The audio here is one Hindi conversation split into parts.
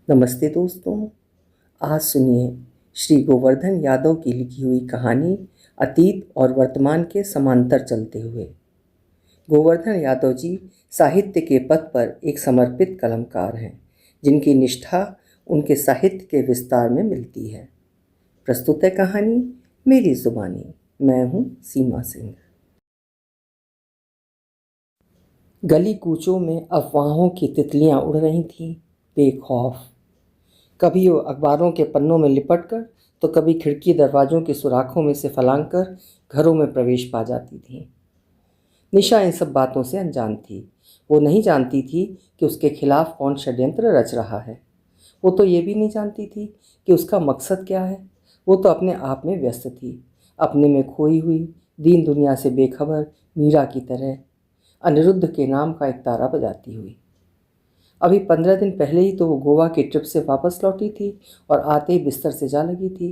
नमस्ते दोस्तों। आज सुनिए श्री गोवर्धन यादव की लिखी हुई कहानी अतीत और वर्तमान के समांतर चलते हुए। गोवर्धन यादव जी साहित्य के पथ पर एक समर्पित कलमकार हैं, जिनकी निष्ठा उनके साहित्य के विस्तार में मिलती है। प्रस्तुत है कहानी मेरी जुबानी। मैं हूँ सीमा सिंह। गली कूचों में अफवाहों की तितलियाँ उड़ रही थीं, बेखौफ। कभी वो अखबारों के पन्नों में लिपट कर तो कभी खिड़की दरवाज़ों के सुराखों में से फलांग कर घरों में प्रवेश पा जाती थीं। निशा इन सब बातों से अनजान थी। वो नहीं जानती थी कि उसके खिलाफ कौन षड्यंत्र रच रहा है। वो तो ये भी नहीं जानती थी कि उसका मकसद क्या है। वो तो अपने आप में व्यस्त थी, अपने में खोई हुई, दीन दुनिया से बेखबर मीरा की तरह अनिरुद्ध के नाम का एक तारा बजाती हुई। अभी 15 दिन पहले ही तो वो गोवा की ट्रिप से वापस लौटी थी और आते ही बिस्तर से जा लगी थी।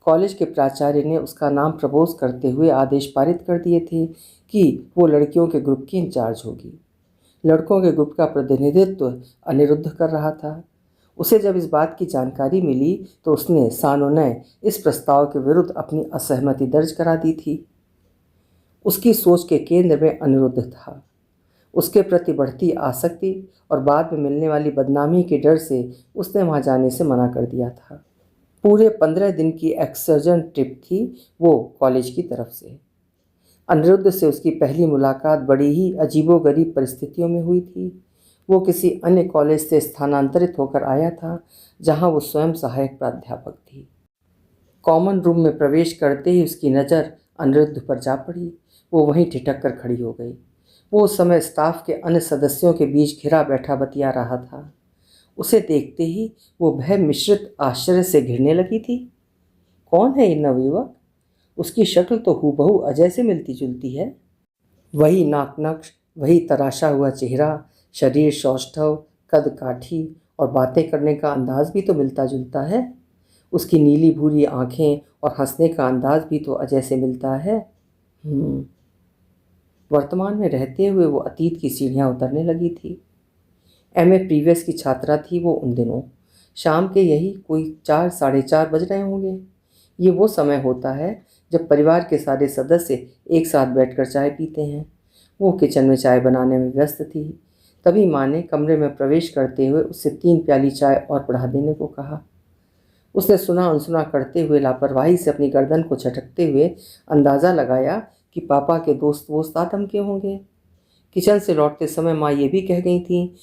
कॉलेज के प्राचार्य ने उसका नाम प्रपोज करते हुए आदेश पारित कर दिए थे कि वो लड़कियों के ग्रुप की इंचार्ज होगी। लड़कों के ग्रुप का प्रतिनिधित्व अनिरुद्ध कर रहा था। उसे जब इस बात की जानकारी मिली तो उसने सानुनय इस प्रस्ताव के विरुद्ध अपनी असहमति दर्ज करा दी थी। उसकी सोच के केंद्र में अनिरुद्ध था। उसके प्रति बढ़ती आसक्ति और बाद में मिलने वाली बदनामी के डर से उसने वहाँ जाने से मना कर दिया था। पूरे 15 दिन की एक्सर्जन ट्रिप थी वो कॉलेज की तरफ से। अनिरुद्ध से उसकी पहली मुलाकात बड़ी ही अजीबोगरीब परिस्थितियों में हुई थी। वो किसी अन्य कॉलेज से स्थानांतरित होकर आया था, जहाँ वो स्वयं सहायक प्राध्यापक थी। कॉमन रूम में प्रवेश करते ही उसकी नज़र अनिरुद्ध पर जा पड़ी। वो वहीं ठिठक कर खड़ी हो गई। वो उस समय स्टाफ के अन्य सदस्यों के बीच घिरा बैठा बतिया रहा था। उसे देखते ही वो भय मिश्रित आश्चर्य से घिरने लगी थी। कौन है ये नवयुवक? उसकी शक्ल तो हूबहू अजय से मिलती जुलती है। वही नाक नक्श, वही तराशा हुआ चेहरा, शरीर सौष्ठव, कद काठी और बातें करने का अंदाज भी तो मिलता जुलता है। उसकी नीली भूरी आंखें और हंसने का अंदाज भी तो अजय से मिलता है। वर्तमान में रहते हुए वो अतीत की सीढ़ियाँ उतरने लगी थी। एमए प्रीवियस की छात्रा थी वो उन दिनों। शाम के यही कोई 4 साढ़े 4 बज रहे होंगे। ये वो समय होता है जब परिवार के सारे सदस्य एक साथ बैठकर चाय पीते हैं। वो किचन में चाय बनाने में व्यस्त थी। तभी माँ ने कमरे में प्रवेश करते हुए उससे 3 प्याली चाय और बढ़ा देने को कहा। उसने सुना अनसुना करते हुए लापरवाही से अपनी गर्दन को झटकते हुए अंदाज़ा लगाया कि पापा के दोस्त वोस्त आ धमके होंगे। किचन से लौटते समय माँ ये भी कह गई थी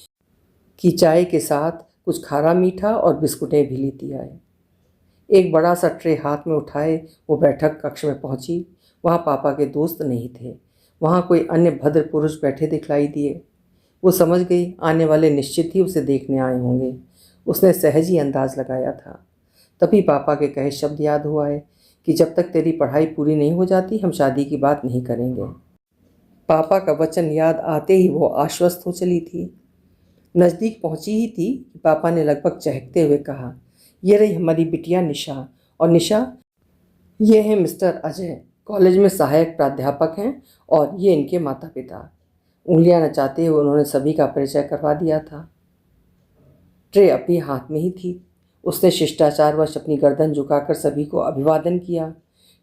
कि चाय के साथ कुछ खारा मीठा और बिस्कुटें भी लेती आए। एक बड़ा सा ट्रे हाथ में उठाए वो बैठक कक्ष में पहुंची। वहाँ पापा के दोस्त नहीं थे। वहाँ कोई अन्य भद्र पुरुष बैठे दिखलाई दिए। वो समझ गई आने वाले निश्चित ही उसे देखने आए होंगे। उसने सहज ही अंदाज लगाया था। तभी पापा के कहे शब्द याद हुआ है कि जब तक तेरी पढ़ाई पूरी नहीं हो जाती हम शादी की बात नहीं करेंगे। पापा का वचन याद आते ही वो आश्वस्त हो चली थी। नज़दीक पहुंची ही थी कि पापा ने लगभग चहकते हुए कहा, ये रही हमारी बिटिया निशा। और निशा, ये है मिस्टर अजय, कॉलेज में सहायक प्राध्यापक हैं, और ये इनके माता पिता। उंगलियां नचाते हुए उन्होंने सभी का परिचय करवा दिया था। ट्रे अपनी हाथ में ही थी। उसने शिष्टाचारवश अपनी गर्दन झुकाकर सभी को अभिवादन किया।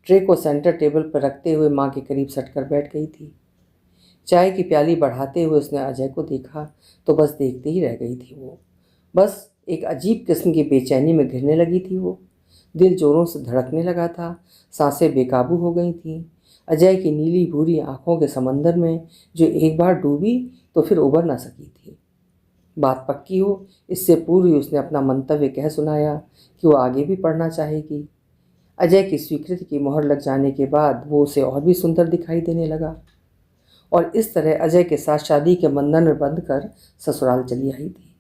ट्रे को सेंटर टेबल पर रखते हुए माँ के करीब सटकर बैठ गई थी। चाय की प्याली बढ़ाते हुए उसने अजय को देखा तो बस देखते ही रह गई थी। वो बस एक अजीब किस्म की बेचैनी में घिरने लगी थी। वो दिल जोरों से धड़कने लगा था। सांसें बेकाबू हो गई थीं। अजय की नीली भूरी आंखों के समंदर में जो एक बार डूबी तो फिर उबर ना सकी थी। बात पक्की हो इससे पूर्व ही उसने अपना मंतव्य कह सुनाया कि वो आगे भी पढ़ना चाहेगी। अजय की स्वीकृति की मोहर लग जाने के बाद वो उसे और भी सुंदर दिखाई देने लगा और इस तरह अजय के साथ शादी के बंधन में बंधकर ससुराल चली आई थी।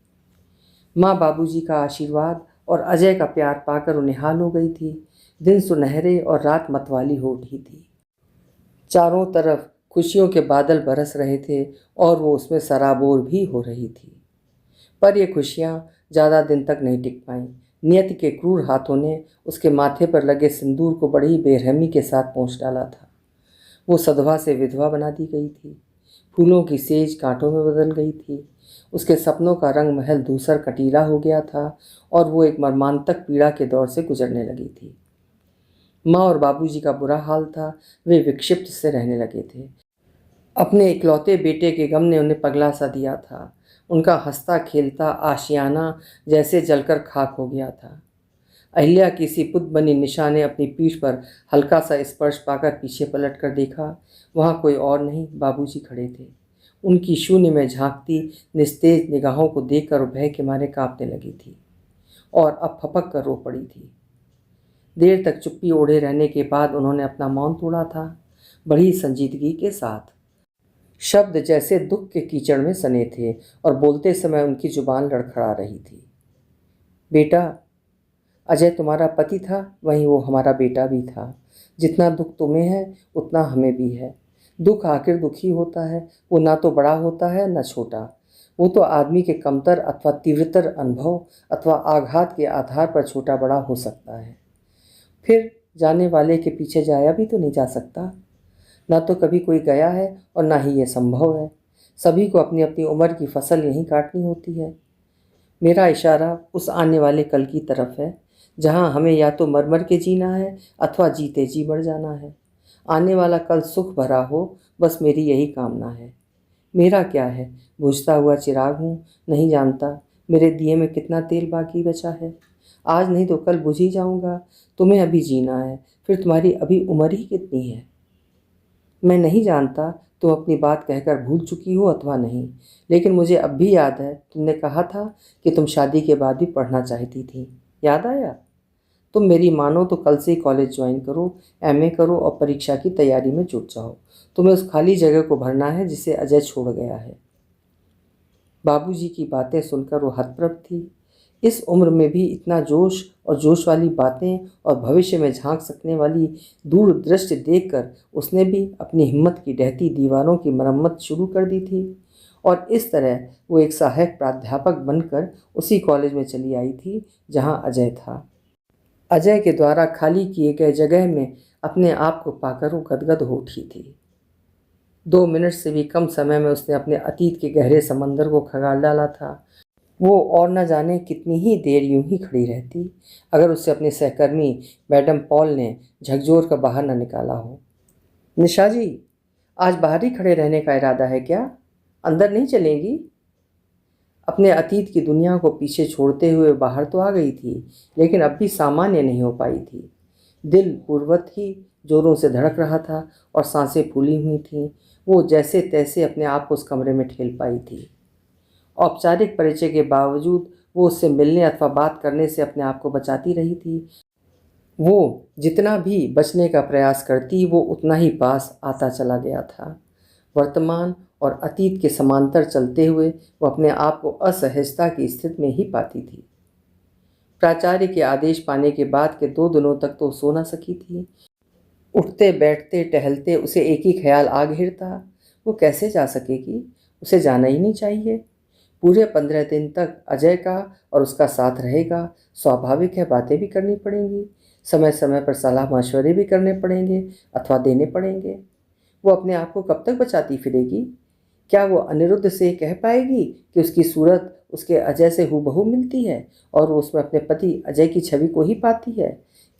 माँ बाबूजी का आशीर्वाद और अजय का प्यार पाकर उन्हें हाल हो गई थी। दिन सुनहरे और रात मतवाली हो उठी थी। चारों तरफ खुशियों के बादल बरस रहे थे और वो उसमें सराबोर भी हो रही थी। पर ये खुशियाँ ज़्यादा दिन तक नहीं टिक पाईं। नियति के क्रूर हाथों ने उसके माथे पर लगे सिंदूर को बड़ी बेरहमी के साथ पोंछ डाला था। वो सधवा से विधवा बना दी गई थी। फूलों की सेज कांटों में बदल गई थी। उसके सपनों का रंग महल धूसर कटीला हो गया था और वो एक मर्मांतक पीड़ा के दौर से गुजरने लगी थी। माँ और बाबूजी का बुरा हाल था। वे विक्षिप्त से रहने लगे थे। अपने इकलौते बेटे के गम ने उन्हें पगला सा दिया था। उनका हंसता खेलता आशियाना जैसे जलकर खाक हो गया था। अहिल्या किसी पुत बनी निशा ने अपनी पीठ पर हल्का सा स्पर्श पाकर पीछे पलट कर देखा। वहाँ कोई और नहीं, बाबूजी खड़े थे। उनकी शून्य में झांकती निस्तेज निगाहों को देखकर भय के मारे कांपने लगी थी और अब फपक कर रो पड़ी थी। देर तक चुप्पी ओढ़े रहने के बाद उन्होंने अपना मौन तोड़ा था, बड़ी संजीदगी के साथ। शब्द जैसे दुख के कीचड़ में सने थे और बोलते समय उनकी जुबान लड़खड़ा रही थी। बेटा, अजय तुम्हारा पति था, वहीं वो हमारा बेटा भी था। जितना दुख तुम्हें है उतना हमें भी है। दुख आखिर दुख ही होता है। वो ना तो बड़ा होता है न छोटा। वो तो आदमी के कमतर अथवा तीव्रतर अनुभव अथवा आघात के आधार पर छोटा बड़ा हो सकता है। फिर जाने वाले के पीछे जाया भी तो नहीं जा सकता। ना तो कभी कोई गया है और ना ही ये संभव है। सभी को अपनी अपनी उम्र की फसल यहीं काटनी होती है। मेरा इशारा उस आने वाले कल की तरफ है जहाँ हमें या तो मर मर के जीना है अथवा जीते जी मर जाना है। आने वाला कल सुख भरा हो, बस मेरी यही कामना है। मेरा क्या है, बुझता हुआ चिराग हूँ, नहीं जानता मेरे दिए में कितना तेल बाकी बचा है। आज नहीं तो कल बुझ ही जाऊँगा। तुम्हें अभी जीना है, फिर तुम्हारी अभी उम्र ही कितनी है। मैं नहीं जानता तुम अपनी बात कहकर भूल चुकी हो अथवा नहीं, लेकिन मुझे अब भी याद है तुमने कहा था कि तुम शादी के बाद भी पढ़ना चाहती थी। याद आया? तुम मेरी मानो तो कल से ही कॉलेज ज्वाइन करो, एमए करो और परीक्षा की तैयारी में जुट जाओ। तुम्हें उस खाली जगह को भरना है जिसे अजय छोड़ गया है। बाबूजी की बातें सुनकर वो हतप्रभ थी। इस उम्र में भी इतना जोश और जोश वाली बातें और भविष्य में झांक सकने वाली दूरदृष्टि देखकर उसने भी अपनी हिम्मत की ढहती दीवारों की मरम्मत शुरू कर दी थी और इस तरह वो एक सहायक प्राध्यापक बनकर उसी कॉलेज में चली आई थी जहां अजय था। अजय के द्वारा खाली किए गए जगह में अपने आप को पाकर वो गदगद हो उठी थी। 2 मिनट से भी कम समय में उसने अपने अतीत के गहरे समंदर को खंगाल डाला था। वो और न जाने कितनी ही देर यूं ही खड़ी रहती अगर उससे अपने सहकर्मी मैडम पॉल ने झकझोर कर बाहर न निकाला हो। निशा जी, आज बाहर ही खड़े रहने का इरादा है क्या? अंदर नहीं चलेंगी? अपने अतीत की दुनिया को पीछे छोड़ते हुए बाहर तो आ गई थी, लेकिन अब भी सामान्य नहीं हो पाई थी। दिल पूर्वत ही जोरों से धड़क रहा था और सांसें फूली हुई थीं। वो जैसे तैसे अपने आप को उस कमरे में ठेल पाई थी। औपचारिक परिचय के बावजूद वो उससे मिलने अथवा बात करने से अपने आप को बचाती रही थी। वो जितना भी बचने का प्रयास करती वो उतना ही पास आता चला गया था। वर्तमान और अतीत के समांतर चलते हुए वो अपने आप को असहजता की स्थिति में ही पाती थी। प्राचार्य के आदेश पाने के बाद के 2 दिनों तक तो सो न सकी थी। उठते बैठते टहलते उसे एक ही ख्याल आ घेरता, वो कैसे जा सकेगी? उसे जाना ही नहीं चाहिए। पूरे 15 दिन तक अजय का और उसका साथ रहेगा। स्वाभाविक है, बातें भी करनी पड़ेंगी, समय समय पर सलाह मशवरे भी करने पड़ेंगे अथवा देने पड़ेंगे। वो अपने आप को कब तक बचाती फिरेगी? क्या वो अनिरुद्ध से कह पाएगी कि उसकी सूरत उसके अजय से हूबहू मिलती है और वो उसमें अपने पति अजय की छवि को ही पाती है?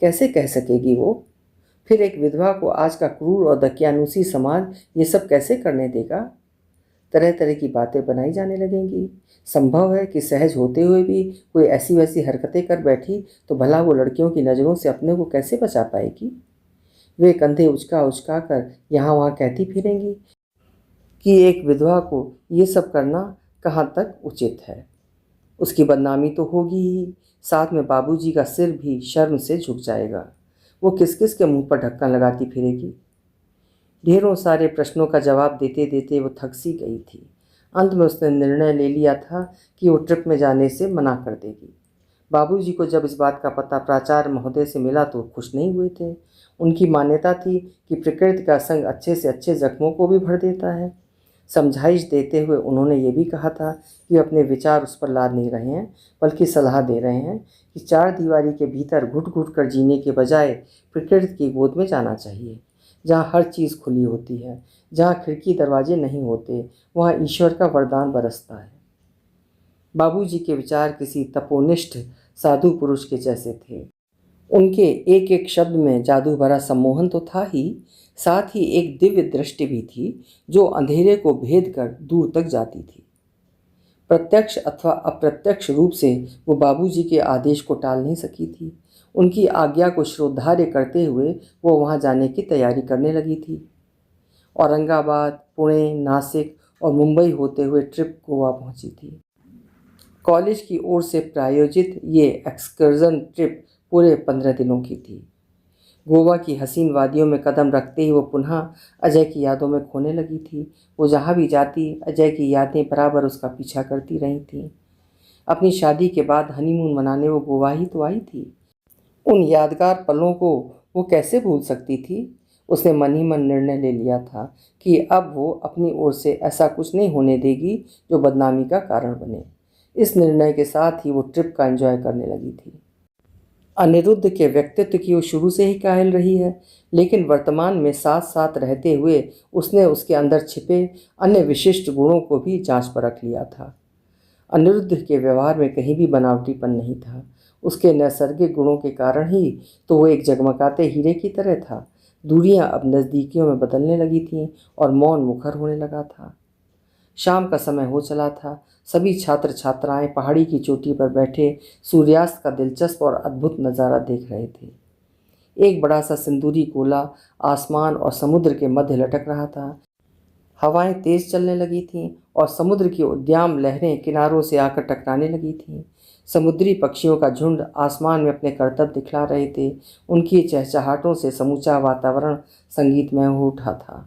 कैसे कह सकेगी वो? फिर एक विधवा को आज का क्रूर और दकियानूसी समाज ये सब कैसे करने देगा? तरह तरह की बातें बनाई जाने लगेंगी। संभव है कि सहज होते हुए भी कोई ऐसी वैसी हरकतें कर बैठी तो भला वो लड़कियों की नज़रों से अपने को कैसे बचा पाएगी? वे कंधे उचका उचका कर यहाँ वहाँ कहती फिरेंगी कि एक विधवा को ये सब करना कहाँ तक उचित है। उसकी बदनामी तो होगी ही, साथ में बाबूजी का सिर भी शर्म से झुक जाएगा। वो किस किस के मुंह पर ढक्कन लगाती फिरेगी। ढेरों सारे प्रश्नों का जवाब देते देते वो थक सी गई थी। अंत में उसने निर्णय ले लिया था कि वो ट्रिप में जाने से मना कर देगी। बाबूजी को जब इस बात का पता प्राचार्य महोदय से मिला तो खुश नहीं हुए थे। उनकी मान्यता थी कि प्रकृति का संग अच्छे से अच्छे जख्मों को भी भर देता है। समझाइश देते हुए उन्होंने ये भी कहा था कि अपने विचार उस पर लाद नहीं रहे हैं, बल्कि सलाह दे रहे हैं कि 4 दीवारी के भीतर घुट घुट कर जीने के बजाय प्रकृति की गोद में जाना चाहिए। जहाँ हर चीज़ खुली होती है, जहाँ खिड़की दरवाजे नहीं होते, वहाँ ईश्वर का वरदान बरसता है। बाबूजी के विचार किसी तपोनिष्ठ साधु पुरुष के जैसे थे। उनके एक एक शब्द में जादू भरा सम्मोहन तो था ही, साथ ही एक दिव्य दृष्टि भी थी जो अंधेरे को भेद कर दूर तक जाती थी। प्रत्यक्ष अथवा अप्रत्यक्ष रूप से वो बाबूजी के आदेश को टाल नहीं सकी थी। उनकी आज्ञा को श्रोधार्य करते हुए वो वहाँ जाने की तैयारी करने लगी थी। औरंगाबाद, पुणे, नासिक और मुंबई होते हुए ट्रिप गोवा पहुंची थी। कॉलेज की ओर से प्रायोजित ये एक्सकर्जन ट्रिप पूरे 15 दिनों की थी। गोवा की हसीन वादियों में कदम रखते ही वो पुनः अजय की यादों में खोने लगी थी। वो जहाँ भी जाती अजय की यादें बराबर उसका पीछा करती रही थीं। अपनी शादी के बाद हनीमून मनाने वो गोवा ही तो आई थी। उन यादगार पलों को वो कैसे भूल सकती थी। उसने मन ही मन निर्णय ले लिया था कि अब वो अपनी ओर से ऐसा कुछ नहीं होने देगी जो बदनामी का कारण बने। इस निर्णय के साथ ही वो ट्रिप का एंजॉय करने लगी थी। अनिरुद्ध के व्यक्तित्व की वो शुरू से ही कायल रही है, लेकिन वर्तमान में साथ साथ रहते हुए उसने उसके अंदर छिपे अन्य विशिष्ट गुणों को भी जांच परख लिया था। अनिरुद्ध के व्यवहार में कहीं भी बनावटीपन नहीं था। उसके नैसर्गिक गुणों के कारण ही तो वो एक जगमगाते हीरे की तरह था। दूरियां अब नज़दीकियों में बदलने लगी थीं और मौन मुखर होने लगा था। शाम का समय हो चला था। सभी छात्र छात्राएं पहाड़ी की चोटी पर बैठे सूर्यास्त का दिलचस्प और अद्भुत नज़ारा देख रहे थे। एक बड़ा सा सिंदूरी गोला आसमान और समुद्र के मध्य लटक रहा था। हवाएं तेज चलने लगी थीं और समुद्र की उद्दाम लहरें किनारों से आकर टकराने लगी थीं। समुद्री पक्षियों का झुंड आसमान में अपने करतब दिखला रहे थे। उनकी चहचहाटों से समूचा वातावरण संगीतमय हो उठा था।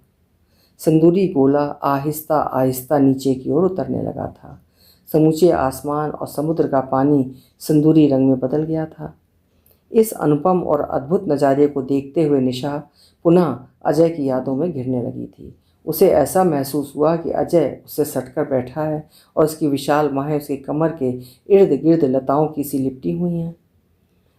सिंदूरी गोला आहिस्ता आहिस्ता नीचे की ओर उतरने लगा था। समूचे आसमान और समुद्र का पानी सिंदूरी रंग में बदल गया था। इस अनुपम और अद्भुत नज़ारे को देखते हुए निशा पुनः अजय की यादों में घिरने लगी थी। उसे ऐसा महसूस हुआ कि अजय उससे सटकर बैठा है और उसकी विशाल बाहें उसकी कमर के इर्द गिर्द लताओं की सी लिपटी हुई हैं।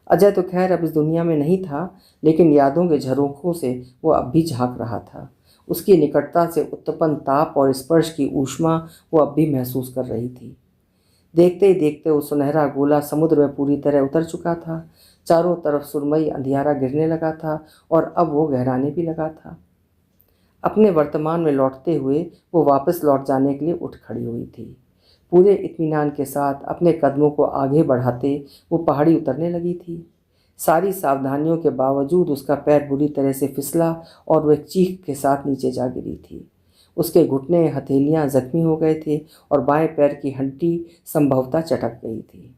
अजय तो खैर अब इस दुनिया में नहीं था, लेकिन यादों के झरोखों से वो अब भी झांक रहा था। उसकी निकटता से उत्पन्न ताप और स्पर्श की ऊष्मा वो अब भी महसूस कर रही थी। देखते ही देखते वो सुनहरा गोला समुद्र में पूरी तरह उतर चुका था। चारों तरफ सुरमई अंधियारा गिरने लगा था और अब वो गहराने भी लगा था। अपने वर्तमान में लौटते हुए वो वापस लौट जाने के लिए उठ खड़ी हुई थी। पूरे इत्मीनान के साथ अपने कदमों को आगे बढ़ाते वो पहाड़ी उतरने लगी थी। सारी सावधानियों के बावजूद उसका पैर बुरी तरह से फिसला और वह चीख के साथ नीचे जा गिरी थी। उसके घुटने हथेलियां जख्मी हो गए थे और बाएं पैर की हड्डी संभवतः चटक गई थी।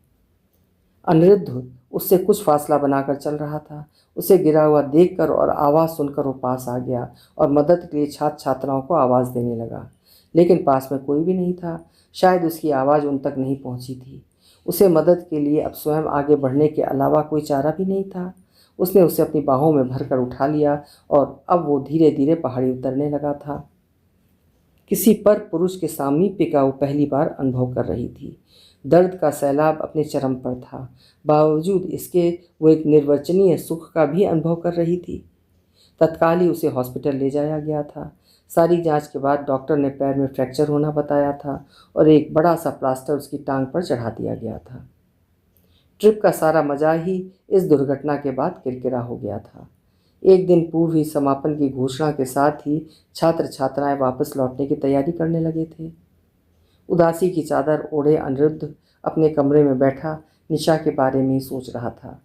अनिरुद्ध उससे कुछ फासला बनाकर चल रहा था। उसे गिरा हुआ देखकर और आवाज़ सुनकर वो पास आ गया और मदद के लिए छात्र छात्राओं को आवाज़ देने लगा, लेकिन पास में कोई भी नहीं था। शायद उसकी आवाज़ उन तक नहीं पहुंची थी। उसे मदद के लिए अब स्वयं आगे बढ़ने के अलावा कोई चारा भी नहीं था। उसने उसे अपनी बाहों में भरकर उठा लिया और अब वो धीरे धीरे पहाड़ी उतरने लगा था। किसी पर पुरुष के सामीप्य का वो पहली बार अनुभव कर रही थी। दर्द का सैलाब अपने चरम पर था। बावजूद इसके वो एक निर्वचनीय सुख का भी अनुभव कर रही थी। तत्काल ही उसे हॉस्पिटल ले जाया गया था। सारी जांच के बाद डॉक्टर ने पैर में फ्रैक्चर होना बताया था और एक बड़ा सा प्लास्टर उसकी टांग पर चढ़ा दिया गया था। ट्रिप का सारा मजा ही इस दुर्घटना के बाद किरकिरा हो गया था। एक दिन पूर्व ही समापन की घोषणा के साथ ही छात्र छात्राएं वापस लौटने की तैयारी करने लगे थे। उदासी की चादर ओढ़े अनिरुद्ध अपने कमरे में बैठा निशा के बारे में ही सोच रहा था।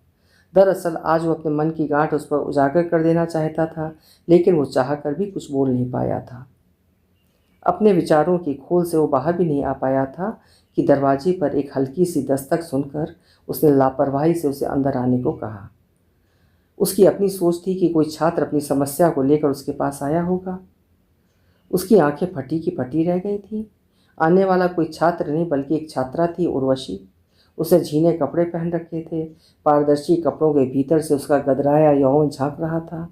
दरअसल आज वो अपने मन की गांठ उस पर उजागर कर देना चाहता था, लेकिन वो चाहकर भी कुछ बोल नहीं पाया था। अपने विचारों की खोल से वो बाहर भी नहीं आ पाया था कि दरवाजे पर एक हल्की सी दस्तक सुनकर उसने लापरवाही से उसे अंदर आने को कहा। उसकी अपनी सोच थी कि कोई छात्र अपनी समस्या को लेकर उसके पास आया होगा। उसकी आंखें फटी की फटी रह गई थीं। आने वाला कोई छात्र नहीं बल्कि एक छात्रा थी, उर्वशी। उसने झीने कपड़े पहन रखे थे। पारदर्शी कपड़ों के भीतर से उसका गदराया यौवन झांक रहा था।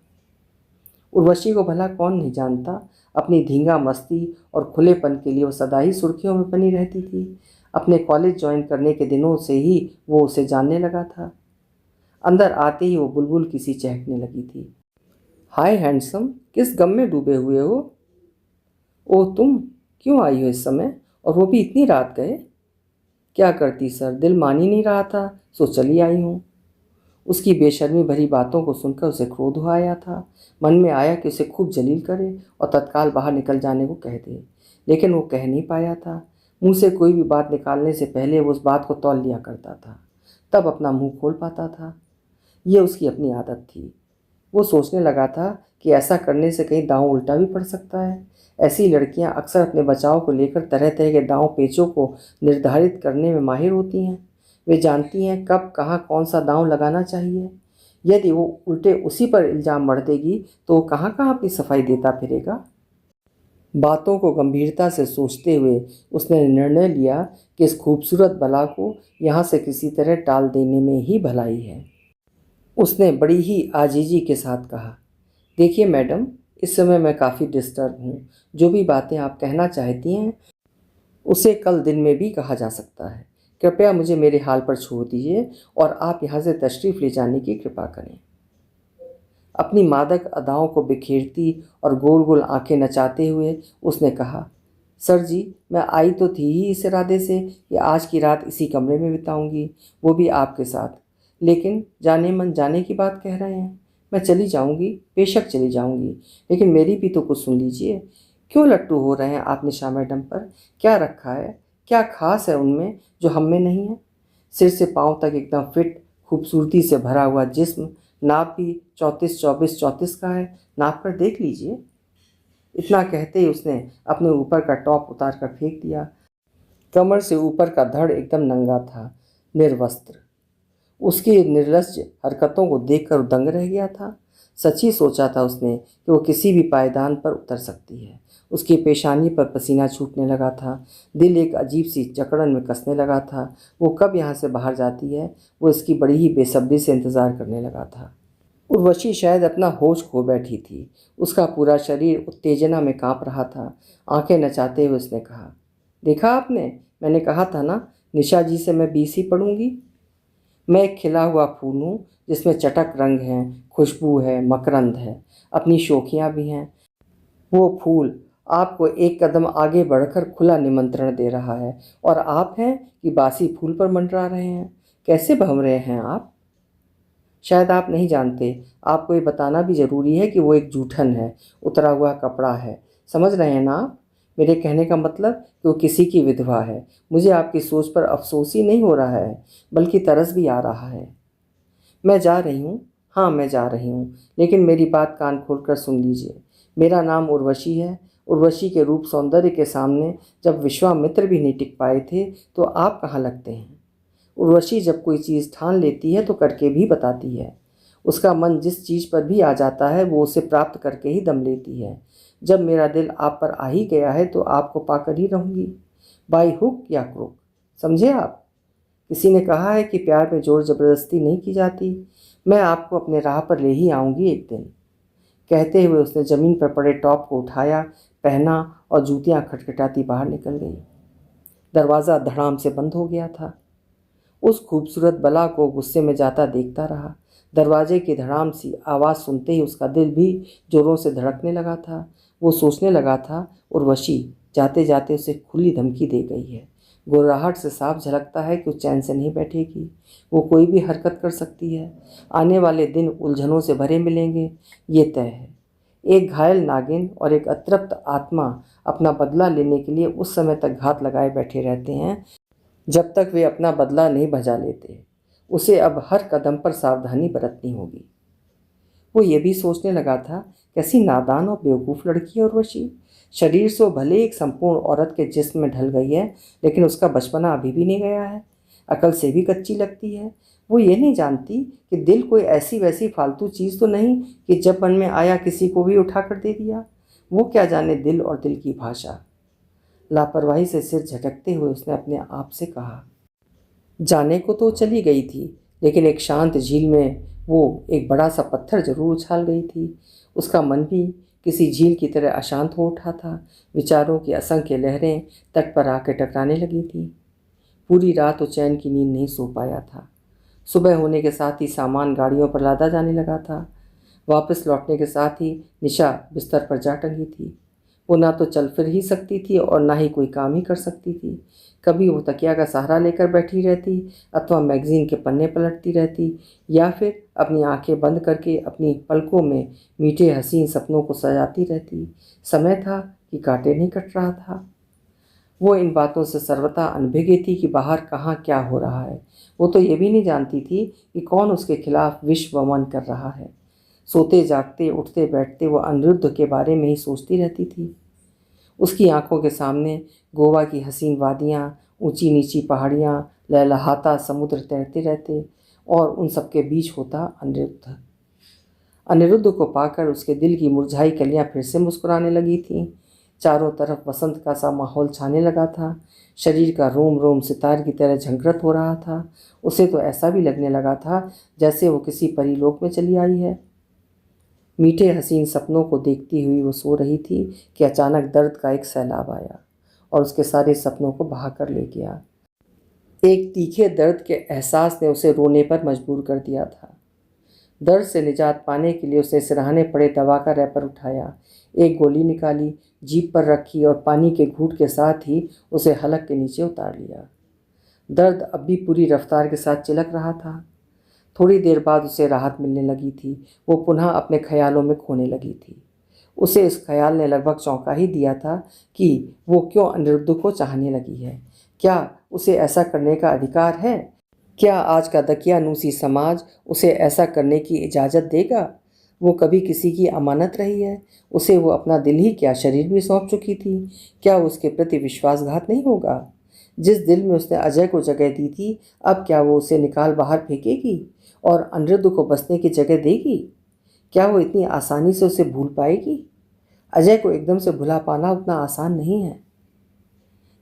उर्वशी को भला कौन नहीं जानता। अपनी धींगा मस्ती और खुलेपन के लिए वो सदा ही सुर्खियों में बनी रहती थी। अपने कॉलेज ज्वाइन करने के दिनों से ही वो उसे जानने लगा था। अंदर आते ही वो बुलबुल किसी चहकने लगी थी। हाय हैंडसम, किस गम में डूबे हुए हो? ओह तुम, क्यों आई हो इस समय, और वो भी इतनी रात गए? क्या करती सर, दिल मान ही नहीं रहा था, सो चली आई हूँ। उसकी बेशर्मी भरी बातों को सुनकर उसे क्रोध हो आया था। मन में आया कि उसे खूब जलील करे और तत्काल बाहर निकल जाने को कह दे, लेकिन वो कह नहीं पाया था। मुंह से कोई भी बात निकालने से पहले वो उस बात को तौल लिया करता था, तब अपना मुंह खोल पाता था। ये उसकी अपनी आदत थी। वो सोचने लगा था कि ऐसा करने से कहीं दांव उल्टा भी पड़ सकता है। ऐसी लड़कियां अक्सर अपने बचाव को लेकर तरह तरह के दांव पेचों को निर्धारित करने में माहिर होती हैं। वे जानती हैं कब कहाँ कौन सा दांव लगाना चाहिए। यदि वो उल्टे उसी पर इल्ज़ाम मढ़ देगी तो वो कहाँ कहाँ अपनी सफाई देता फिरेगा। बातों को गंभीरता से सोचते हुए उसने निर्णय लिया कि इस खूबसूरत बला को यहाँ से किसी तरह टाल देने में ही भलाई है। उसने बड़ी ही आजीजी के साथ कहा, देखिए मैडम, इस समय मैं काफ़ी डिस्टर्ब हूँ। जो भी बातें आप कहना चाहती हैं उसे कल दिन में भी कहा जा सकता है। कृपया मुझे मेरे हाल पर छोड़ दीजिए और आप यहाँ से तशरीफ़ ले जाने की कृपा करें। अपनी मादक अदाओं को बिखेरती और गोल गोल आंखें नचाते हुए उसने कहा, सर जी, मैं आई तो थी ही इस इरादे से कि आज की रात इसी कमरे में बिताऊंगी, वो भी आपके साथ। लेकिन जाने मन जाने की बात कह रहे हैं। मैं चली जाऊंगी, बेशक चली जाऊंगी, लेकिन मेरी भी तो कुछ सुन लीजिए। क्यों लट्टू हो रहे हैं आप निशा मैडम पर? क्या रखा है? क्या खास है उनमें जो हम में नहीं है? सिर से पांव तक एकदम फिट, खूबसूरती से भरा हुआ जिस्म, नाप भी 34-24-34 का है। नाप कर देख लीजिए। इतना कहते ही उसने अपने ऊपर का टॉप उतार कर फेंक दिया। कमर से ऊपर का धड़ एकदम नंगा था, निर्वस्त्र। उसकी निर्लज्ज हरकतों को देखकर दंग रह गया था। सच ही सोचा था उसने कि वो किसी भी पायदान पर उतर सकती है। उसकी पेशानी पर पसीना छूटने लगा था। दिल एक अजीब सी जकड़न में कसने लगा था। वो कब यहाँ से बाहर जाती है, वो इसकी बड़ी ही बेसब्री से इंतज़ार करने लगा था। उर्वशी शायद अपना होश खो बैठी थी। उसका पूरा शरीर उत्तेजना में कांप रहा था। आंखें नचाते हुए उसने कहा, देखा आपने, मैंने कहा था ना, निशा जी से मैं बीसी पढ़ूंगी। मैं एक खिला हुआ फूल हूँ जिसमें चटक रंग है, खुशबू है, मकरंद है, अपनी शोखियाँ भी हैं। वो फूल आपको एक कदम आगे बढ़कर खुला निमंत्रण दे रहा है, और आप हैं कि बासी फूल पर मंडरा रहे हैं। कैसे भम रहे हैं आप? शायद आप नहीं जानते, आपको ये बताना भी ज़रूरी है कि वो एक जूठन है, उतरा हुआ कपड़ा है। समझ रहे हैं ना आप? मेरे कहने का मतलब कि वो किसी की विधवा है। मुझे आपकी सोच पर अफसोस ही नहीं हो रहा है, बल्कि तरस भी आ रहा है। मैं जा रही हूँ, हाँ मैं जा रही हूँ, लेकिन मेरी बात कान खोलकर सुन लीजिए। मेरा नाम उर्वशी है। उर्वशी के रूप सौंदर्य के सामने जब विश्वामित्र भी नहीं टिक पाए थे, तो आप कहाँ लगते हैं? उर्वशी जब कोई चीज़ ठान लेती है तो करके भी बताती है। उसका मन जिस चीज़ पर भी आ जाता है वो उसे प्राप्त करके ही दम लेती है। जब मेरा दिल आप पर आ ही गया है तो आपको पाकर ही रहूँगी, बाई हुक या क्रुक। समझे आप? किसी ने कहा है कि प्यार में जोर ज़बरदस्ती नहीं की जाती। मैं आपको अपने राह पर ले ही आऊँगी एक दिन। कहते हुए उसने ज़मीन पर पड़े टॉप को उठाया, पहना और जूतियाँ खटखटाती बाहर निकल गई। दरवाज़ा धड़ाम से बंद हो गया था। उस खूबसूरत बला को गुस्से में जाता देखता रहा। दरवाजे की धड़ाम सी आवाज़ सुनते ही उसका दिल भी जोरों से धड़कने लगा था। वो सोचने लगा था, उर्वशी जाते जाते उसे खुली धमकी दे गई है। गुर्राहट से साफ झलकता है कि वो चैन से नहीं बैठेगी। वो कोई भी हरकत कर सकती है। आने वाले दिन उलझनों से भरे मिलेंगे, ये तय है। एक घायल नागिन और एक अतृप्त आत्मा अपना बदला लेने के लिए उस समय तक घात लगाए बैठे रहते हैं जब तक वे अपना बदला नहीं बजा लेते। उसे अब हर कदम पर सावधानी बरतनी होगी। वो ये भी सोचने लगा था, कैसी नादान और बेवकूफ़ लड़की है उर्वशी। शरीर से वो भले एक संपूर्ण औरत के जिस्म में ढल गई है, लेकिन उसका बचपना अभी भी नहीं गया है। अकल से भी कच्ची लगती है। वो ये नहीं जानती कि दिल कोई ऐसी वैसी फालतू चीज़ तो नहीं कि जब मन में आया किसी को भी उठा कर दे दिया। वो क्या जाने दिल और दिल की भाषा। लापरवाही से सिर झटकते हुए उसने अपने आप से कहा, जाने को तो चली गई थी, लेकिन एक शांत झील में वो एक बड़ा सा पत्थर जरूर उछाल गई थी। उसका मन भी किसी झील की तरह अशांत हो उठा था। विचारों की असंख्य लहरें तट पर आकर टकराने लगी थी। पूरी रात वो चैन की नींद नहीं सो पाया था। सुबह होने के साथ ही सामान गाड़ियों पर लादा जाने लगा था। वापस लौटने के साथ ही निशा बिस्तर पर जा टंगी थी। वो ना तो चल फिर ही सकती थी और ना ही कोई काम ही कर सकती थी। कभी वो तकिया का सहारा लेकर बैठी रहती अथवा मैगज़ीन के पन्ने पलटती रहती, या फिर अपनी आंखें बंद करके अपनी पलकों में मीठे हसीन सपनों को सजाती रहती। समय था कि कांटे नहीं कट रहा था। वो इन बातों से सर्वथा अनभिज्ञ थी कि बाहर कहाँ क्या हो रहा है। वो तो ये भी नहीं जानती थी कि कौन उसके खिलाफ विष वमन कर रहा है। सोते जागते उठते बैठते वो अनिरुद्ध के बारे में ही सोचती रहती थी। उसकी आंखों के सामने गोवा की हसीन वादियाँ, ऊंची नीची पहाड़ियाँ, लहलहाता समुद्र तैरते रहते और उन सबके बीच होता अनिरुद्ध। अनिरुद्ध को पाकर उसके दिल की मुरझाई कलियां फिर से मुस्कुराने लगी थीं। चारों तरफ वसंत का सा माहौल छाने लगा था। शरीर का रोम रोम सितार की तरह झंकृत हो रहा था। उसे तो ऐसा भी लगने लगा था जैसे वो किसी परीलोक में चली आई है। मीठे हसीन सपनों को देखती हुई वो सो रही थी कि अचानक दर्द का एक सैलाब आया और उसके सारे सपनों को बहा कर ले गया। एक तीखे दर्द के एहसास ने उसे रोने पर मजबूर कर दिया था। दर्द से निजात पाने के लिए उसने सिरहाने पड़े दवा का रैपर उठाया, एक गोली निकाली, जीप पर रखी और पानी के घूंट के साथ ही उसे हलक के नीचे उतार लिया। दर्द अब भी पूरी रफ्तार के साथ चिलक रहा था। थोड़ी देर बाद उसे राहत मिलने लगी थी। वो पुनः अपने ख्यालों में खोने लगी थी। उसे इस ख्याल ने लगभग चौंका ही दिया था कि वो क्यों अनिरुद्ध को चाहने लगी है। क्या उसे ऐसा करने का अधिकार है? क्या आज का दकियानूसी समाज उसे ऐसा करने की इजाज़त देगा? वो कभी किसी की अमानत रही है? उसे वो अपना दिल ही क्या शरीर भी सौंप चुकी थी। क्या उसके प्रति विश्वासघात नहीं होगा? जिस दिल में उसने अजय को जगह दी थी, अब क्या वो उसे निकाल बाहर फेंकेगी और अनिरुद्ध को बसने की जगह देगी? क्या वो इतनी आसानी से उसे भूल पाएगी? अजय को एकदम से भुला पाना उतना आसान नहीं है।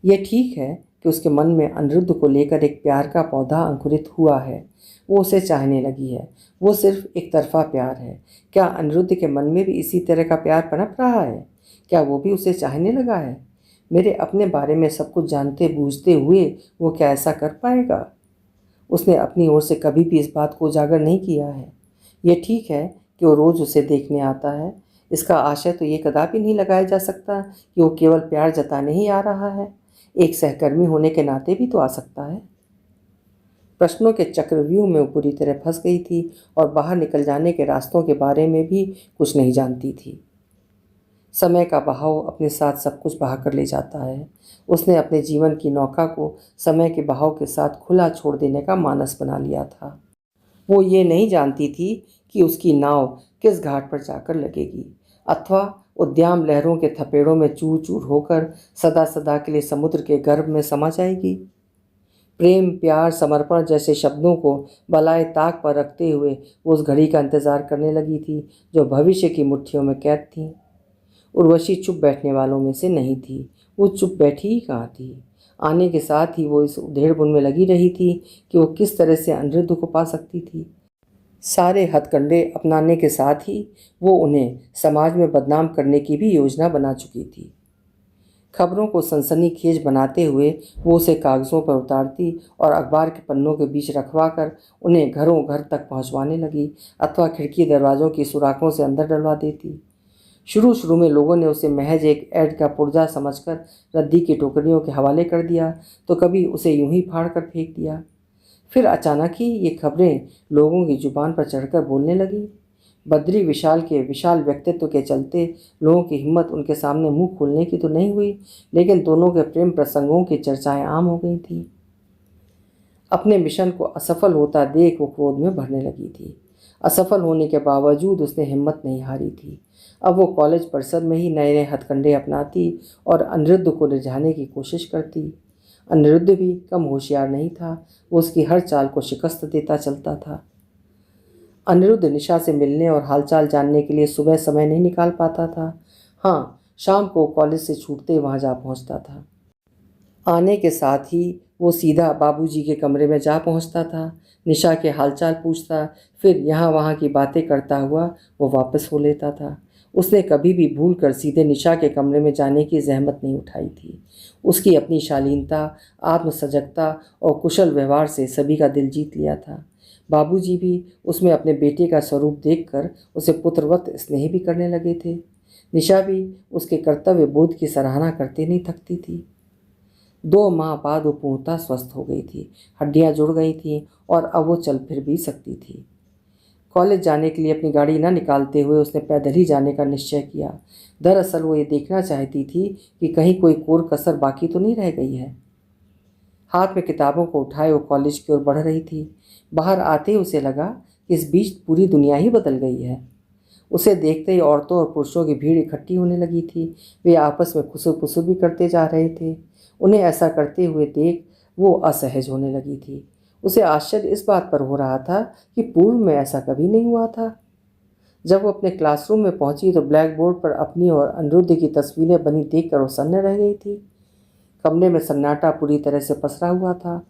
यह ठीक है कि उसके मन में अनिरुद्ध को लेकर एक प्यार का पौधा अंकुरित हुआ है। वो उसे चाहने लगी है। वो सिर्फ एक तरफा प्यार है। क्या अनिरुद्ध के मन में भी इसी तरह का प्यार पनप रहा है? क्या वो भी उसे चाहने लगा है? मेरे अपने बारे में सब कुछ जानते बूझते हुए वो क्या ऐसा कर पाएगा? उसने अपनी ओर से कभी भी इस बात को उजागर नहीं किया है। ये ठीक है कि वो रोज़ उसे देखने आता है। इसका आशय तो ये कदापि नहीं लगाया जा सकता कि वो केवल प्यार जताने ही आ रहा है। एक सहकर्मी होने के नाते भी तो आ सकता है। प्रश्नों के चक्रव्यूह में वो पूरी तरह फंस गई थी और बाहर निकल जाने के रास्तों के बारे में भी कुछ नहीं जानती थी। समय का बहाव अपने साथ सब कुछ बहा कर ले जाता है। उसने अपने जीवन की नौका को समय के बहाव के साथ खुला छोड़ देने का मानस बना लिया था। वो ये नहीं जानती थी कि उसकी नाव किस घाट पर जाकर लगेगी, अथवा उद्याम लहरों के थपेड़ों में चूर चूर होकर सदा सदा के लिए समुद्र के गर्भ में समा जाएगी। प्रेम, प्यार, समर्पण जैसे शब्दों को बलाए ताक पर रखते हुए वो उस घड़ी का इंतजार करने लगी थी जो भविष्य की मुट्ठियों में कैद थी। उर्वशी चुप बैठने वालों में से नहीं थी। वो चुप बैठी ही कहाँ थी। आने के साथ ही वो इस उधेड़बुन में लगी रही थी कि वो किस तरह से अनिरुद्ध को पा सकती थी। सारे हथकंडे अपनाने के साथ ही वो उन्हें समाज में बदनाम करने की भी योजना बना चुकी थी। खबरों को सनसनीखेज बनाते हुए वो उसे कागज़ों पर उतारती और अखबार के पन्नों के बीच रखवा कर उन्हें घरों घर तक पहुंचवाने लगी, अथवा खिड़की दरवाज़ों की सुराखों से अंदर डलवा देती। शुरू शुरू में लोगों ने उसे महज एक ऐड का पुर्जा समझकर रद्दी की टोकरियों के हवाले कर दिया, तो कभी उसे यूं ही फाड़ कर फेंक दिया। फिर अचानक ही ये खबरें लोगों की जुबान पर चढ़कर बोलने लगी। बद्री विशाल के विशाल व्यक्तित्व के चलते लोगों की हिम्मत उनके सामने मुंह खोलने की तो नहीं हुई, लेकिन दोनों के प्रेम प्रसंगों की चर्चाएं आम हो गई थी। अपने मिशन को असफल होता देख वो क्रोध में भरने लगी थी। असफल होने के बावजूद उसने हिम्मत नहीं हारी थी। अब वो कॉलेज परिसर में ही नए नए हथकंडे अपनाती और अनिरुद्ध को रिझाने की कोशिश करती। अनिरुद्ध भी कम होशियार नहीं था। वो उसकी हर चाल को शिकस्त देता चलता था। अनिरुद्ध निशा से मिलने और हालचाल जानने के लिए सुबह समय नहीं निकाल पाता था। हाँ, शाम को कॉलेज से छूटते वहाँ जा पहुँचता था। आने के साथ ही वो सीधा बाबूजी के कमरे में जा पहुँचता था। निशा के हालचाल पूछता, फिर यहाँ वहाँ की बातें करता हुआ वो वापस हो लेता था। उसने कभी भी भूल कर सीधे निशा के कमरे में जाने की जहमत नहीं उठाई थी। उसकी अपनी शालीनता, आत्मसजगता और कुशल व्यवहार से सभी का दिल जीत लिया था। बाबूजी भी उसमें अपने बेटे का स्वरूप देखकर उसे पुत्रवत स्नेह भी करने लगे थे। निशा भी उसके कर्तव्य बोध की सराहना करते नहीं थकती थी। 2 माह बाद वो पूर्णतः स्वस्थ हो गई थी, हड्डियां जुड़ गई थीं और अब वो चल फिर भी सकती थी। कॉलेज जाने के लिए अपनी गाड़ी न निकालते हुए उसने पैदल ही जाने का निश्चय किया। दरअसल वो ये देखना चाहती थी कि कहीं कोई कोर कसर बाकी तो नहीं रह गई है। हाथ में किताबों को उठाए वो कॉलेज की ओर बढ़ रही थी। बाहर आते ही उसे लगा कि इस बीच पूरी दुनिया ही बदल गई है। उसे देखते ही औरतों और पुरुषों की भीड़ इकट्ठी होने लगी थी। वे आपस में खुसुर फुसुर भी करते जा रहे थे। उन्हें ऐसा करते हुए देख वो असहज होने लगी थी। उसे आश्चर्य इस बात पर हो रहा था कि पूर्व में ऐसा कभी नहीं हुआ था। जब वो अपने क्लासरूम में पहुंची तो ब्लैक बोर्ड पर अपनी और अनिरुद्ध की तस्वीरें बनी देखकर वो सन्न रह गई थी। कमरे में सन्नाटा पूरी तरह से पसरा हुआ था।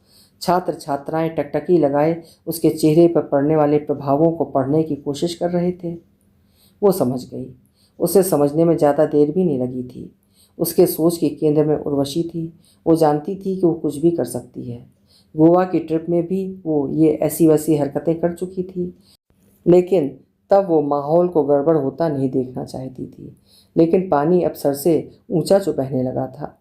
छात्र छात्राएं टकटकी लगाए उसके चेहरे पर पड़ने वाले प्रभावों को पढ़ने की कोशिश कर रहे थे। वो समझ गई। उसे समझने में ज़्यादा देर भी नहीं लगी थी। उसके सोच के केंद्र में उर्वशी थी। वो जानती थी कि वो कुछ भी कर सकती है। गोवा की ट्रिप में भी वो ये ऐसी वैसी हरकतें कर चुकी थी, लेकिन तब वो माहौल को गड़बड़ होता नहीं देखना चाहती थी। लेकिन पानी अब सर से ऊंचा जो बहने लगा था।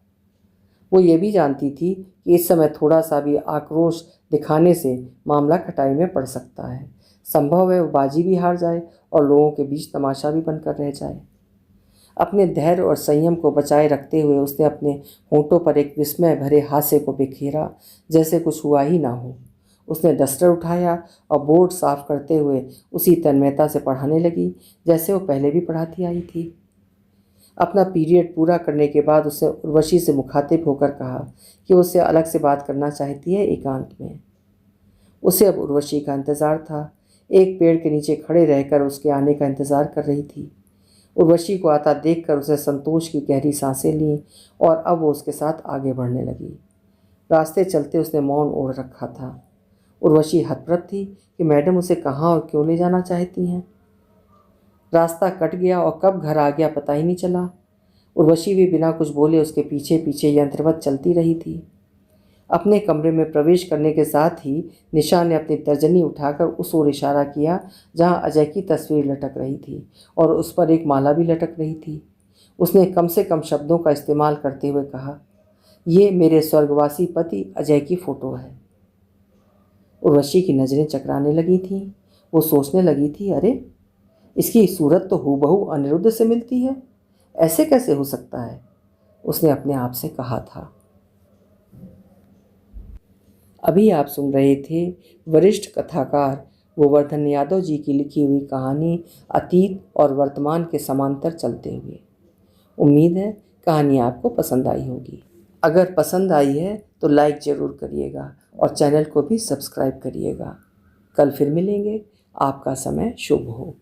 वो ये भी जानती थी कि इस समय थोड़ा सा भी आक्रोश दिखाने से मामला खटाई में पड़ सकता है। संभव है वो बाजी भी हार जाए और लोगों के बीच तमाशा भी बनकर रह जाए। अपने धैर्य और संयम को बचाए रखते हुए उसने अपने होंठों पर एक विस्मय भरे हास्य को बिखेरा, जैसे कुछ हुआ ही ना हो। उसने डस्टर उठाया और बोर्ड साफ करते हुए उसी तन्मयता से पढ़ाने लगी जैसे वो पहले भी पढ़ाती आई थी। अपना पीरियड पूरा करने के बाद उसने उर्वशी से मुखातिब होकर कहा कि उससे अलग से बात करना चाहती है, एकांत में। उसे अब उर्वशी का इंतज़ार था। एक पेड़ के नीचे खड़े रहकर उसके आने का इंतज़ार कर रही थी। उर्वशी को आता देखकर उसे संतोष की गहरी सांसें लीं और अब वो उसके साथ आगे बढ़ने लगी। रास्ते चलते उसने मौन ओढ़ रखा था। उर्वशी हतप्रभ थी कि मैडम उसे कहाँ और क्यों ले जाना चाहती हैं। रास्ता कट गया और कब घर आ गया पता ही नहीं चला। उर्वशी भी बिना कुछ बोले उसके पीछे पीछे यंत्रवत चलती रही थी। अपने कमरे में प्रवेश करने के साथ ही निशा ने अपनी तर्जनी उठाकर उस ओर इशारा किया जहां अजय की तस्वीर लटक रही थी और उस पर एक माला भी लटक रही थी। उसने कम से कम शब्दों का इस्तेमाल करते हुए कहा, ये मेरे स्वर्गवासी पति अजय की फ़ोटो है। उर्वशी की नज़रें चकराने लगी थीं। वो सोचने लगी थी, अरे इसकी सूरत तो हूबहू अनिरुद्ध से मिलती है, ऐसे कैसे हो सकता है। उसने अपने आप से कहा था। अभी आप सुन रहे थे वरिष्ठ कथाकार गोवर्धन यादव जी की लिखी हुई कहानी अतीत और वर्तमान के समांतर चलते हुए। उम्मीद है कहानी आपको पसंद आई होगी। अगर पसंद आई है तो लाइक ज़रूर करिएगा और चैनल को भी सब्सक्राइब करिएगा। कल फिर मिलेंगे। आपका समय शुभ हो।